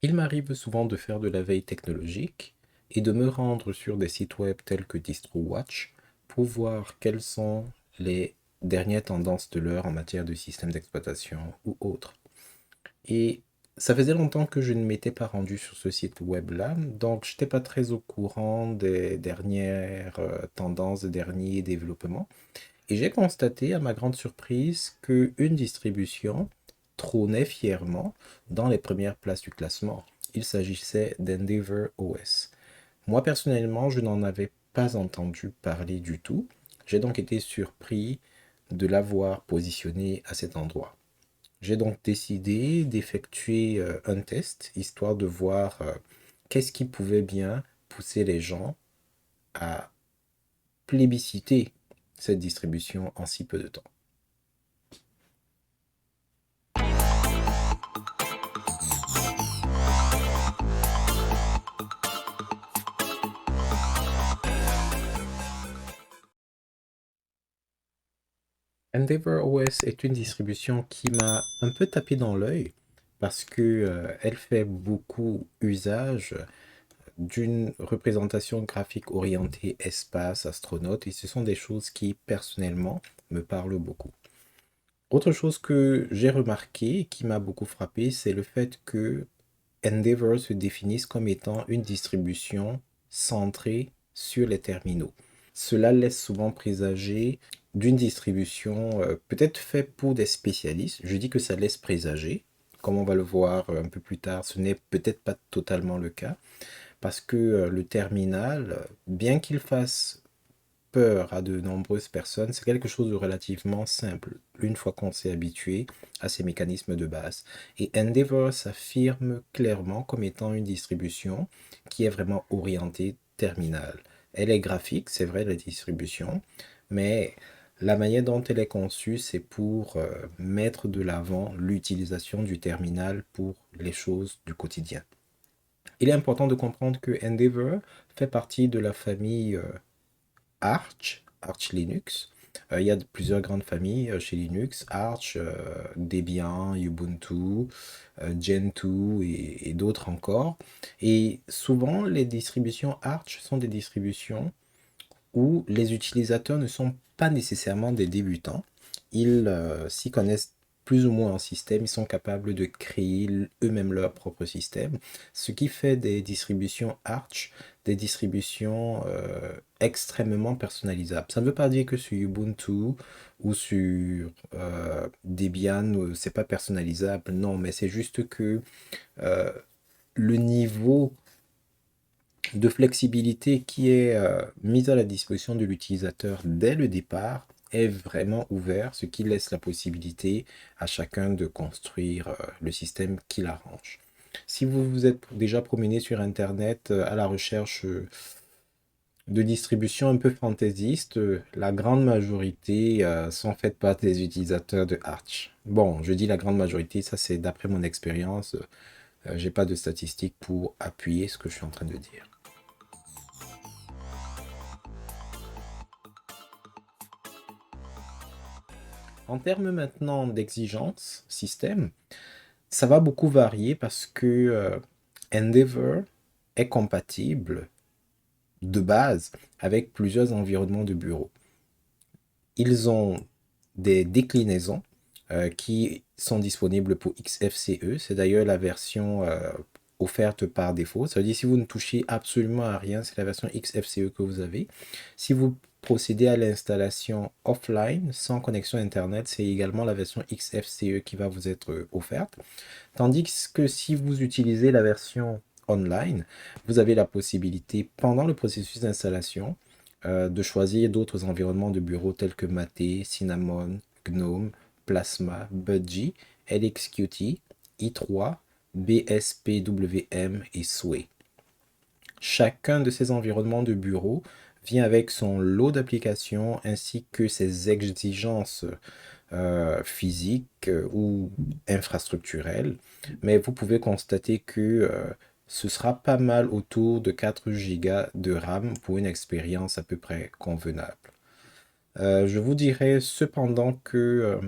Il m'arrive souvent de faire de la veille technologique et de me rendre sur des sites web tels que DistroWatch pour voir quelles sont les dernières tendances de l'heure en matière de système d'exploitation ou autres. Et ça faisait longtemps que je ne m'étais pas rendu sur ce site web-là, donc je n'étais pas très au courant des dernières tendances, des derniers développements. Et j'ai constaté, à ma grande surprise, qu'une distribution trônait fièrement dans les premières places du classement. Il s'agissait d'Endeavour OS. Moi, personnellement, je n'en avais pas entendu parler du tout. J'ai donc été surpris de l'avoir positionné à cet endroit. J'ai donc décidé d'effectuer un test, histoire de voir qu'est-ce qui pouvait bien pousser les gens à plébisciter cette distribution en si peu de temps. Endeavour OS est une distribution qui m'a un peu tapé dans l'œil parce que elle fait beaucoup usage d'une représentation graphique orientée espace, astronaute, et ce sont des choses qui personnellement me parlent beaucoup. Autre chose que j'ai remarqué et qui m'a beaucoup frappé, c'est le fait que Endeavour se définisse comme étant une distribution centrée sur les terminaux. Cela laisse souvent présager d'une distribution peut-être faite pour des spécialistes. Je dis que ça laisse présager. Comme on va le voir un peu plus tard, ce n'est peut-être pas totalement le cas, parce que le terminal, bien qu'il fasse peur à de nombreuses personnes, c'est quelque chose de relativement simple, une fois qu'on s'est habitué à ces mécanismes de base. Et Endeavour s'affirme clairement comme étant une distribution qui est vraiment orientée terminal. Elle est graphique, c'est vrai, la distribution, mais la manière dont elle est conçue, c'est pour mettre de l'avant l'utilisation du terminal pour les choses du quotidien. Il est important de comprendre que Endeavour fait partie de la famille Arch Linux. Il y a plusieurs grandes familles chez Linux, Arch, Debian, Ubuntu, Gentoo et d'autres encore. Et souvent, les distributions Arch sont des distributions où les utilisateurs ne sont pas nécessairement des débutants. Ils s'y connaissent plus ou moins en système, ils sont capables de créer eux-mêmes leur propre système, ce qui fait des distributions Arch des distributions extrêmement personnalisables. Ça ne veut pas dire que sur Ubuntu ou sur Debian, c'est pas personnalisable, non, mais c'est juste que euh, le niveau de flexibilité qui est mise à la disposition de l'utilisateur dès le départ est vraiment ouvert, ce qui laisse la possibilité à chacun de construire le système qui l'arrange. Si vous vous êtes déjà promené sur Internet à la recherche de distributions un peu fantaisistes, la grande majorité sont faites par des utilisateurs de Arch. Bon, je dis la grande majorité, ça c'est d'après mon expérience. J'ai pas de statistiques pour appuyer ce que je suis en train de dire. En termes maintenant d'exigence système, ça va beaucoup varier parce que Endeavour est compatible de base avec plusieurs environnements de bureau. Ils ont des déclinaisons qui sont disponibles pour XFCE. C'est d'ailleurs la version offerte par défaut. Ça veut dire si vous ne touchez absolument à rien, c'est la version XFCE que vous avez. Si vous procédez à l'installation offline sans connexion Internet, c'est également la version XFCE qui va vous être offerte. Tandis que si vous utilisez la version online, vous avez la possibilité, pendant le processus d'installation, de choisir d'autres environnements de bureau tels que Mate, Cinnamon, GNOME, Plasma, Budgie, LXQT, i3, BSPWM et Sway. Chacun de ces environnements de bureau vient avec son lot d'applications ainsi que ses exigences physiques ou infrastructurelles, mais vous pouvez constater que ce sera pas mal autour de 4 Go de RAM pour une expérience à peu près convenable. Je vous dirais cependant que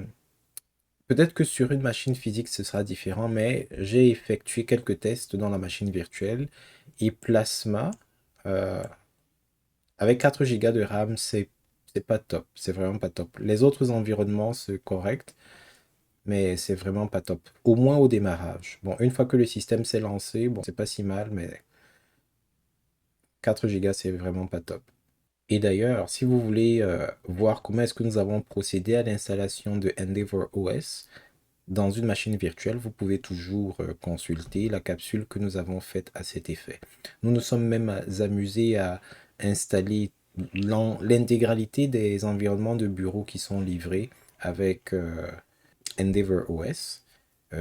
Peut-être que sur une machine physique, ce sera différent, mais j'ai effectué quelques tests dans la machine virtuelle et Plasma, euh, avec 4 Go de RAM, c'est pas top. C'est vraiment pas top. Les autres environnements, c'est correct, mais c'est vraiment pas top. Au moins au démarrage. Bon, une fois que le système s'est lancé, bon, c'est pas si mal, mais 4 Go, c'est vraiment pas top. Et d'ailleurs, si vous voulez voir comment est-ce que nous avons procédé à l'installation de Endeavour OS dans une machine virtuelle, vous pouvez toujours consulter la capsule que nous avons faite à cet effet. Nous nous sommes même amusés à installer l'intégralité des environnements de bureau qui sont livrés avec Endeavour OS.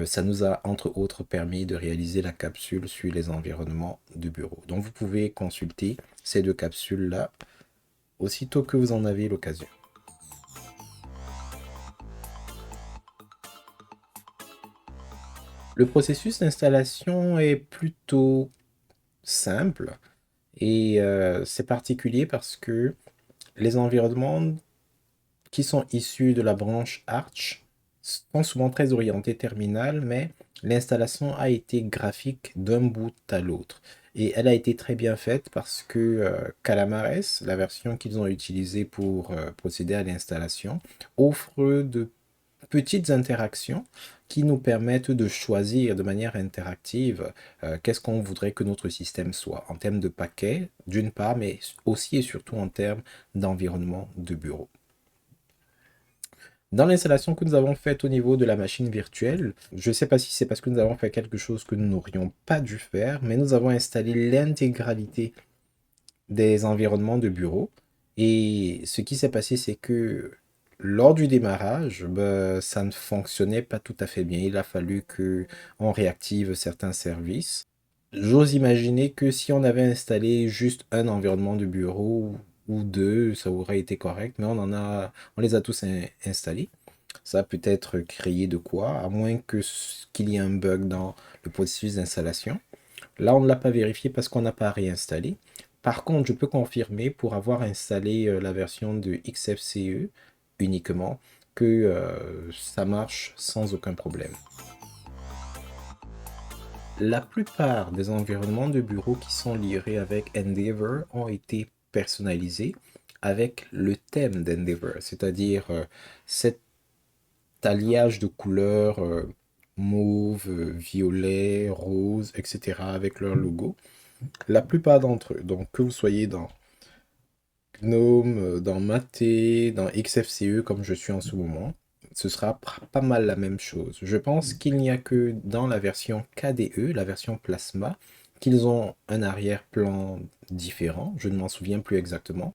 Ça nous a entre autres permis de réaliser la capsule sur les environnements de bureau. Donc vous pouvez consulter ces deux capsules-là aussitôt que vous en avez l'occasion. Le processus d'installation est plutôt simple et c'est particulier parce que les environnements qui sont issus de la branche Arch sont souvent très orientés terminal, mais l'installation a été graphique d'un bout à l'autre. Et elle a été très bien faite parce que Calamares, la version qu'ils ont utilisée pour procéder à l'installation, offre de petites interactions qui nous permettent de choisir de manière interactive qu'est-ce qu'on voudrait que notre système soit en termes de paquets, d'une part, mais aussi et surtout en termes d'environnement de bureau. Dans l'installation que nous avons faite au niveau de la machine virtuelle, je ne sais pas si c'est parce que nous avons fait quelque chose que nous n'aurions pas dû faire, mais nous avons installé l'intégralité des environnements de bureau. Et ce qui s'est passé, c'est que lors du démarrage, ben, ça ne fonctionnait pas tout à fait bien. Il a fallu que on réactive certains services. J'ose imaginer que si on avait installé juste un environnement de bureau ou deux, ça aurait été correct, mais on les a tous installés. Ça a peut-être créé de quoi, à moins qu'il y ait un bug dans le processus d'installation. Là, on ne l'a pas vérifié parce qu'on n'a pas réinstallé. Par contre, je peux confirmer pour avoir installé la version de XFCE uniquement que ça marche sans aucun problème. La plupart des environnements de bureau qui sont livrés avec Endeavour ont été personnalisés avec le thème d'Endeavour, c'est-à-dire cet alliage de couleurs mauve, violet, rose, etc. avec leur logo. La plupart d'entre eux, donc que vous soyez dans GNOME, dans Mate, dans XFCE comme je suis en ce moment, ce sera pas mal la même chose. Je pense qu'il n'y a que dans la version KDE, la version Plasma, qu'ils ont un arrière-plan différent. Je ne m'en souviens plus exactement.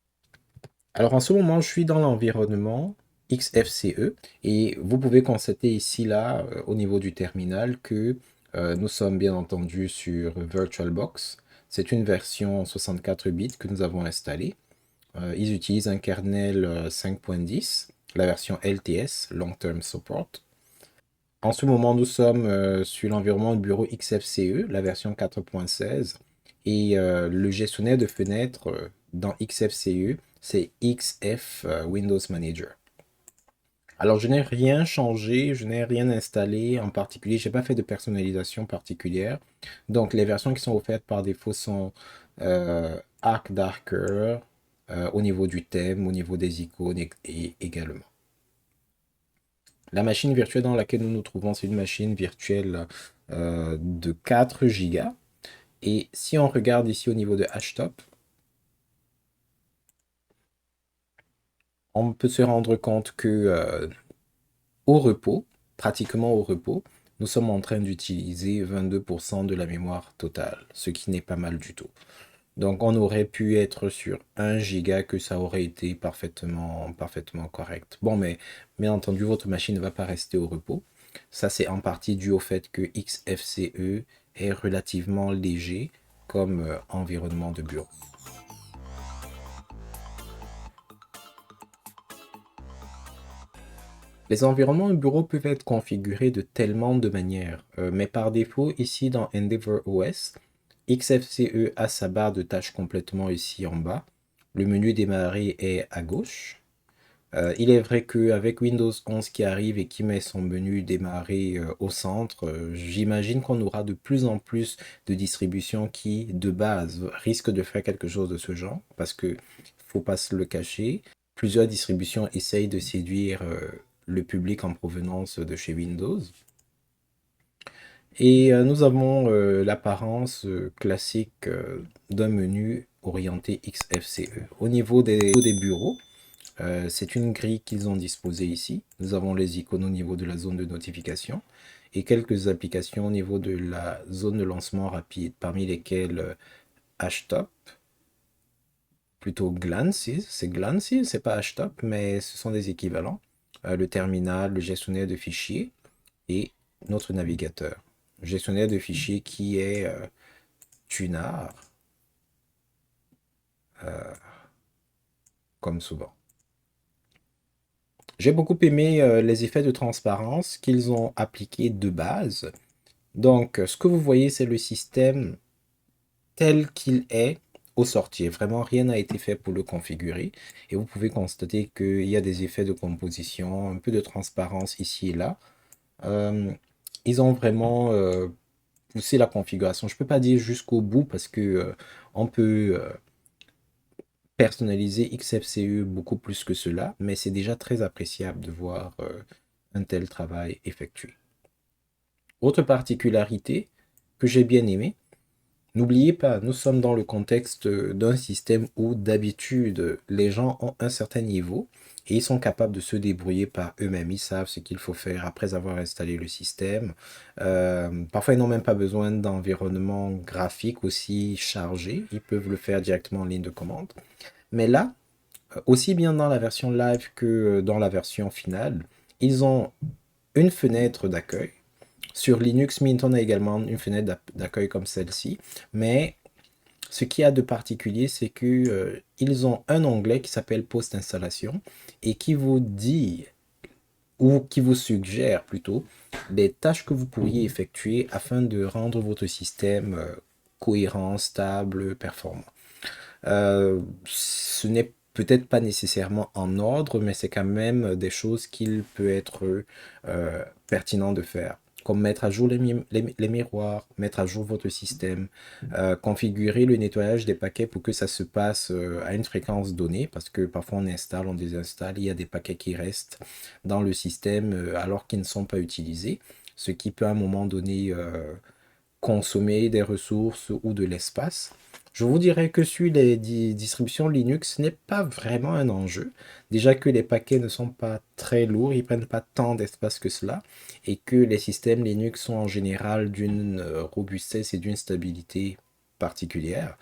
Alors en ce moment, je suis dans l'environnement XFCE et vous pouvez constater ici là au niveau du terminal que nous sommes bien entendu sur VirtualBox. C'est une version 64 bits que nous avons installée. Ils utilisent un kernel 5.10, la version LTS, Long Term Support. En ce moment, nous sommes sur l'environnement de bureau XFCE, la version 4.16, et le gestionnaire de fenêtres dans XFCE, c'est XF Windows Manager. Alors, je n'ai rien changé, je n'ai rien installé en particulier, je n'ai pas fait de personnalisation particulière. Donc, les versions qui sont offertes par défaut sont Arc Darker, au niveau du thème, au niveau des icônes et également. La machine virtuelle dans laquelle nous nous trouvons, c'est une machine virtuelle de 4 Go. Et si on regarde ici au niveau de HTOP, on peut se rendre compte que au repos, pratiquement au repos, nous sommes en train d'utiliser 22% de la mémoire totale, ce qui n'est pas mal du tout. Donc on aurait pu être sur 1 giga que ça aurait été parfaitement correct. Bon, mais bien entendu, votre machine ne va pas rester au repos. Ça, c'est en partie dû au fait que XFCE est relativement léger comme environnement de bureau. Les environnements de bureau peuvent être configurés de tellement de manières, mais par défaut, ici dans Endeavour OS, XFCE a sa barre de tâches complètement ici en bas. Le menu démarrer est à gauche. Il est vrai qu'avec Windows 11 qui arrive et qui met son menu démarrer au centre, j'imagine qu'on aura de plus en plus de distributions qui, de base, risquent de faire quelque chose de ce genre, parce que faut pas se le cacher, plusieurs distributions essayent de séduire le public en provenance de chez Windows. Et nous avons l'apparence classique d'un menu orienté XFCE. Au niveau des bureaux, c'est une grille qu'ils ont disposée ici. Nous avons les icônes au niveau de la zone de notification et quelques applications au niveau de la zone de lancement rapide, parmi lesquelles HTOP, plutôt Glances, c'est pas HTOP, mais ce sont des équivalents. Le terminal, le gestionnaire de fichiers et notre navigateur. Gestionnaire de fichiers qui est Tunar, comme souvent. J'ai beaucoup aimé les effets de transparence qu'ils ont appliqués de base. Donc, ce que vous voyez, c'est le système tel qu'il est au sortir. Vraiment, rien n'a été fait pour le configurer. Et vous pouvez constater qu'il y a des effets de composition, un peu de transparence ici et là. Ils ont vraiment poussé la configuration. Je ne peux pas dire jusqu'au bout parce que on peut personnaliser XFCE beaucoup plus que cela, mais c'est déjà très appréciable de voir un tel travail effectué. Autre particularité que j'ai bien aimé, n'oubliez pas, nous sommes dans le contexte d'un système où d'habitude les gens ont un certain niveau et ils sont capables de se débrouiller par eux-mêmes. Ils savent ce qu'il faut faire après avoir installé le système. Parfois, ils n'ont même pas besoin d'environnement graphique aussi chargé. Ils peuvent le faire directement en ligne de commande. Mais là, aussi bien dans la version live que dans la version finale, ils ont une fenêtre d'accueil. Sur Linux Mint, on a également une fenêtre d'accueil comme celle-ci, mais ce qu'il y a de particulier, c'est que ils ont un onglet qui s'appelle post-installation et qui vous dit, ou qui vous suggère plutôt, les tâches que vous pourriez effectuer afin de rendre votre système cohérent, stable, performant. Ce n'est peut-être pas nécessairement en ordre, mais c'est quand même des choses qu'il peut être pertinent de faire. Comme mettre à jour les miroirs, mettre à jour votre système, configurer le nettoyage des paquets pour que ça se passe à une fréquence donnée, parce que parfois on installe, on désinstalle, il y a des paquets qui restent dans le système alors qu'ils ne sont pas utilisés, ce qui peut à un moment donné consommer des ressources ou de l'espace. Je vous dirais que sur les distributions Linux, ce n'est pas vraiment un enjeu. Déjà que les paquets ne sont pas très lourds, ils prennent pas tant d'espace que cela, et que les systèmes Linux sont en général d'une robustesse et d'une stabilité particulière.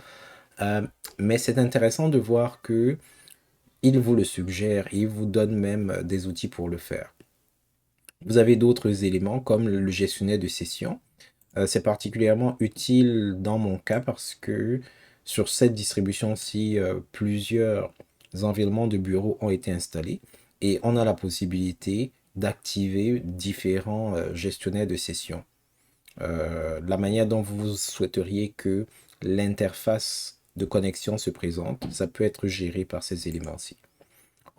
Euh, mais c'est intéressant de voir que il vous le suggère, et il vous donne même des outils pour le faire. Vous avez d'autres éléments comme le gestionnaire de session. C'est particulièrement utile dans mon cas parce que sur cette distribution-ci, plusieurs environnements de bureau ont été installés et on a la possibilité d'activer différents gestionnaires de sessions. La manière dont vous souhaiteriez que l'interface de connexion se présente, ça peut être géré par ces éléments-ci.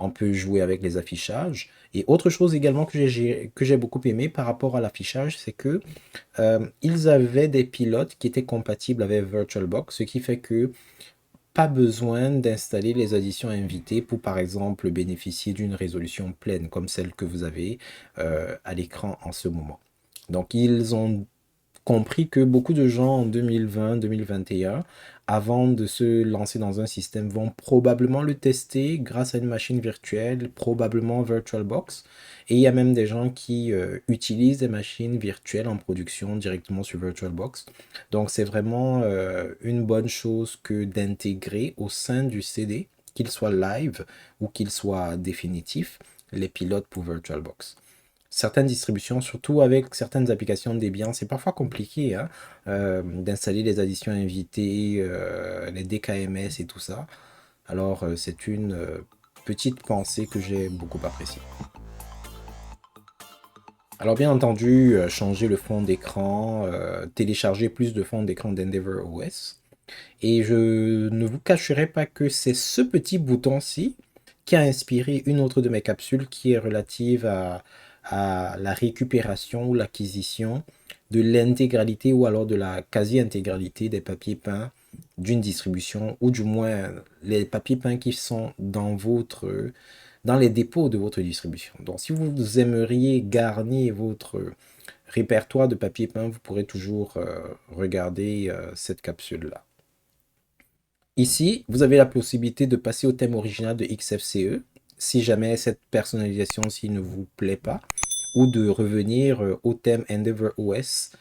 On peut jouer avec les affichages. Et autre chose également que j'ai beaucoup aimé par rapport à l'affichage, c'est que ils avaient des pilotes qui étaient compatibles avec VirtualBox, ce qui fait que pas besoin d'installer les additions invitées pour, par exemple, bénéficier d'une résolution pleine comme celle que vous avez à l'écran en ce moment. Donc, ils ont compris que beaucoup de gens en 2020-2021, avant de se lancer dans un système, vont probablement le tester grâce à une machine virtuelle, probablement VirtualBox. Et il y a même des gens qui utilisent des machines virtuelles en production directement sur VirtualBox. Donc c'est vraiment une bonne chose que d'intégrer au sein du CD, qu'il soit live ou qu'il soit définitif, les pilotes pour VirtualBox. Certaines distributions, surtout avec certaines applications Debian, c'est parfois compliqué hein, d'installer les additions invitées, les DKMS et tout ça. Alors c'est une petite pensée que j'ai beaucoup appréciée. Alors bien entendu, changer le fond d'écran, télécharger plus de fonds d'écran d'Endeavour OS. Et je ne vous cacherai pas que c'est ce petit bouton-ci qui a inspiré une autre de mes capsules qui est relative à la récupération ou l'acquisition de l'intégralité ou alors de la quasi-intégralité des papiers peints d'une distribution, ou du moins les papiers peints qui sont dans les dépôts de votre distribution. Donc si vous aimeriez garnir votre répertoire de papier peint, vous pourrez toujours regarder cette capsule-là. Ici, vous avez la possibilité de passer au thème original de XFCE, si jamais cette personnalisation-ci ne vous plaît pas, ou de revenir au thème Endeavour OS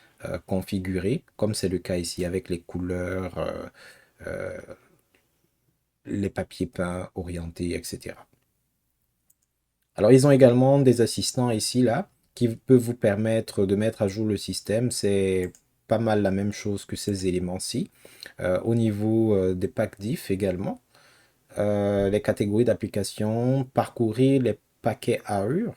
configuré, comme c'est le cas ici, avec les couleurs, les papiers peints orientés, etc. Alors, ils ont également des assistants ici, là, qui peuvent vous permettre de mettre à jour le système. C'est pas mal la même chose que ces éléments-ci. Au niveau des packs diff également, les catégories d'applications, parcourir les paquets AUR.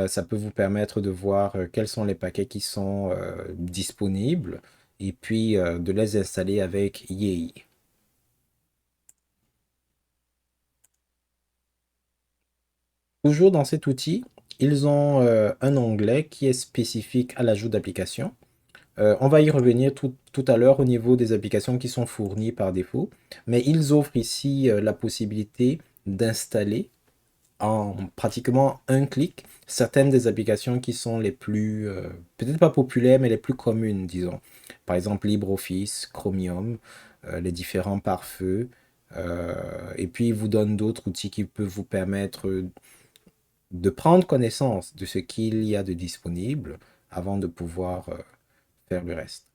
Ça peut vous permettre de voir quels sont les paquets qui sont disponibles et puis de les installer avec Yay. Toujours dans cet outil, ils ont un onglet qui est spécifique à l'ajout d'applications. On va y revenir tout à l'heure au niveau des applications qui sont fournies par défaut, mais ils offrent ici la possibilité d'installer en pratiquement un clic certaines des applications qui sont les plus, peut-être pas populaires, mais les plus communes, disons. Par exemple, LibreOffice, Chromium, les différents pare-feux, et puis ils vous donnent d'autres outils qui peuvent vous permettre de prendre connaissance de ce qu'il y a de disponible avant de pouvoir faire le reste.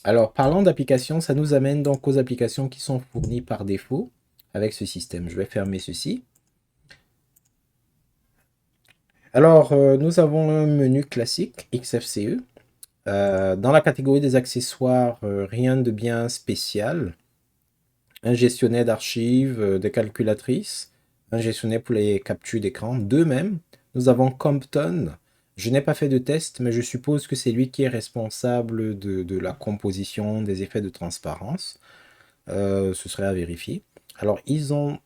Alors, parlant d'applications, ça nous amène donc aux applications qui sont fournies par défaut avec ce système. Je vais fermer ceci. Alors, nous avons un menu classique XFCE. Dans la catégorie des accessoires, rien de bien spécial. Un gestionnaire d'archives, des calculatrices, un gestionnaire pour les captures d'écran, deux même. Nous avons Compton. Je n'ai pas fait de test, mais je suppose que c'est lui qui est responsable de la composition des effets de transparence. Ce serait à vérifier. Alors, ils ont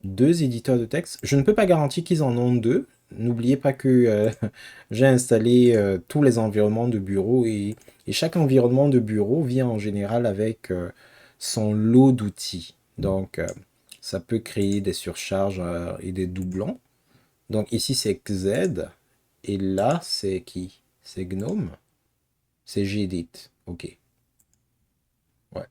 deux éditeurs de texte. Je ne peux pas garantir qu'ils en ont deux. N'oubliez pas que j'ai installé tous les environnements de bureau et chaque environnement de bureau vient en général avec son lot d'outils. Donc, ça peut créer des surcharges et des doublons. Donc ici, c'est XZ. Et là, c'est qui? C'est Gnome? C'est Gedit. Ok. Ouais.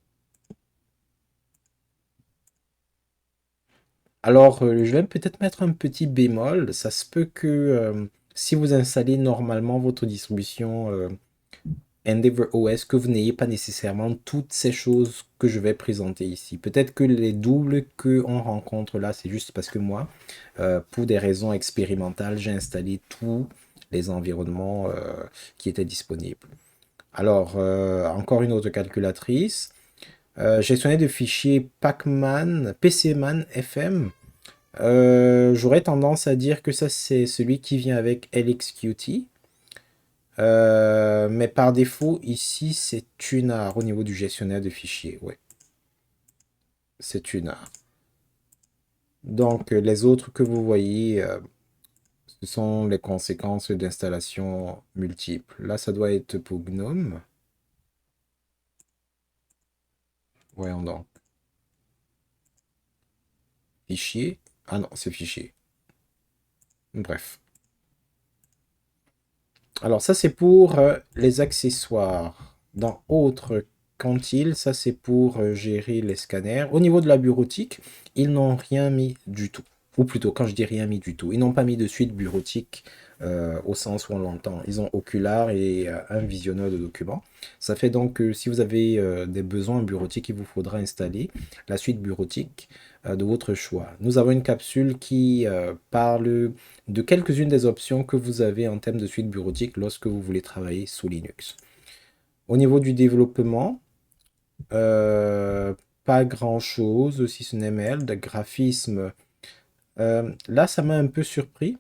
Alors, je vais peut-être mettre un petit bémol. Ça se peut que si vous installez normalement votre distribution Endeavour OS, que vous n'ayez pas nécessairement toutes ces choses que je vais présenter ici. Peut-être que les doubles qu'on rencontre là, c'est juste parce que moi, pour des raisons expérimentales, j'ai installé tous les environnements qui étaient disponibles. Alors, encore une autre calculatrice. Gestionnaire de fichiers Pacman, PCman FM. J'aurais tendance à dire que ça, c'est celui qui vient avec LXQT. Mais par défaut, ici, c'est Tunar au niveau du gestionnaire de fichiers. Ouais, c'est Tunar. Donc, les autres que vous voyez, ce sont les conséquences d'installation multiples. Là, ça doit être pour GNOME. Voyons donc. Fichier. Ah non, c'est fichier. Bref. Alors ça, c'est pour les accessoires. Dans Autres quantile, ça c'est pour gérer les scanners. Au niveau de la bureautique, ils n'ont rien mis du tout. Ou plutôt, quand je dis rien mis du tout, ils n'ont pas mis de suite bureautique au sens où on l'entend. Ils ont Okular et un visionneur de documents. Ça fait donc que si vous avez des besoins bureautiques, il vous faudra installer la suite bureautique de votre choix. Nous avons une capsule qui parle de quelques-unes des options que vous avez en termes de suite bureautique lorsque vous voulez travailler sous Linux. Au niveau du développement, euh, pas grand-chose, si ce n'est mail, de graphisme. Là, ça m'a un peu surpris.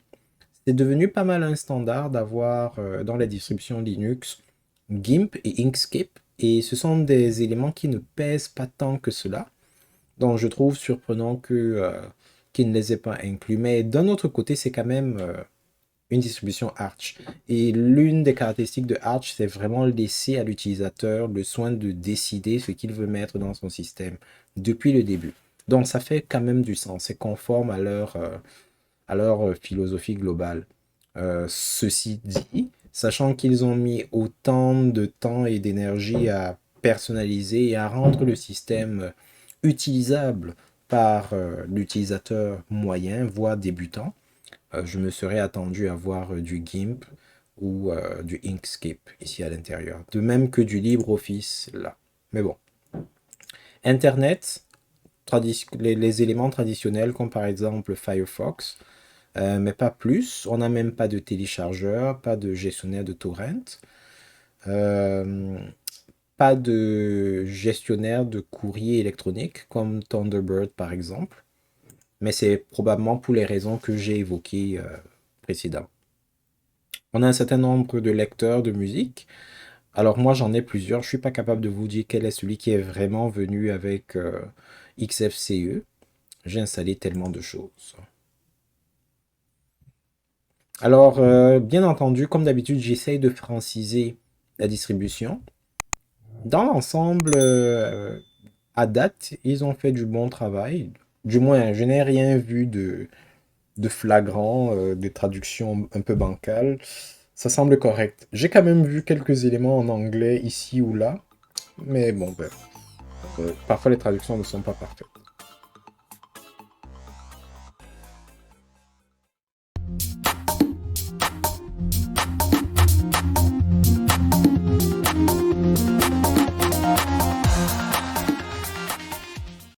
C'est devenu pas mal un standard d'avoir dans les distributions Linux GIMP et Inkscape. Et ce sont des éléments qui ne pèsent pas tant que cela. Donc je trouve surprenant qu'ils ne les aient pas inclus. Mais d'un autre côté, c'est quand même une distribution Arch. Et l'une des caractéristiques de Arch, c'est vraiment laisser à l'utilisateur le soin de décider ce qu'il veut mettre dans son système depuis le début. Donc ça fait quand même du sens, c'est conforme à leur philosophie globale. Ceci dit, sachant qu'ils ont mis autant de temps et d'énergie à personnaliser et à rendre le système utilisable par l'utilisateur moyen, voire débutant, je me serais attendu à voir du GIMP ou du Inkscape ici à l'intérieur. De même que du LibreOffice là. Mais bon. Internet, les éléments traditionnels comme par exemple Firefox, mais pas plus. On n'a même pas de téléchargeur, pas de gestionnaire de torrent, euh, pas de gestionnaire de courrier électronique comme Thunderbird par exemple. Mais c'est probablement pour les raisons que j'ai évoquées précédemment. On a un certain nombre de lecteurs de musique. Alors moi j'en ai plusieurs. Je suis pas capable de vous dire quel est celui qui est vraiment venu avec XFCE. J'ai installé tellement de choses. Alors bien entendu, comme d'habitude, j'essaye de franciser la distribution. Dans l'ensemble, à date, ils ont fait du bon travail. Du moins, je n'ai rien vu de flagrant, des traductions un peu bancales. Ça semble correct. J'ai quand même vu quelques éléments en anglais ici ou là, mais bon, bref. Parfois les traductions ne sont pas parfaites.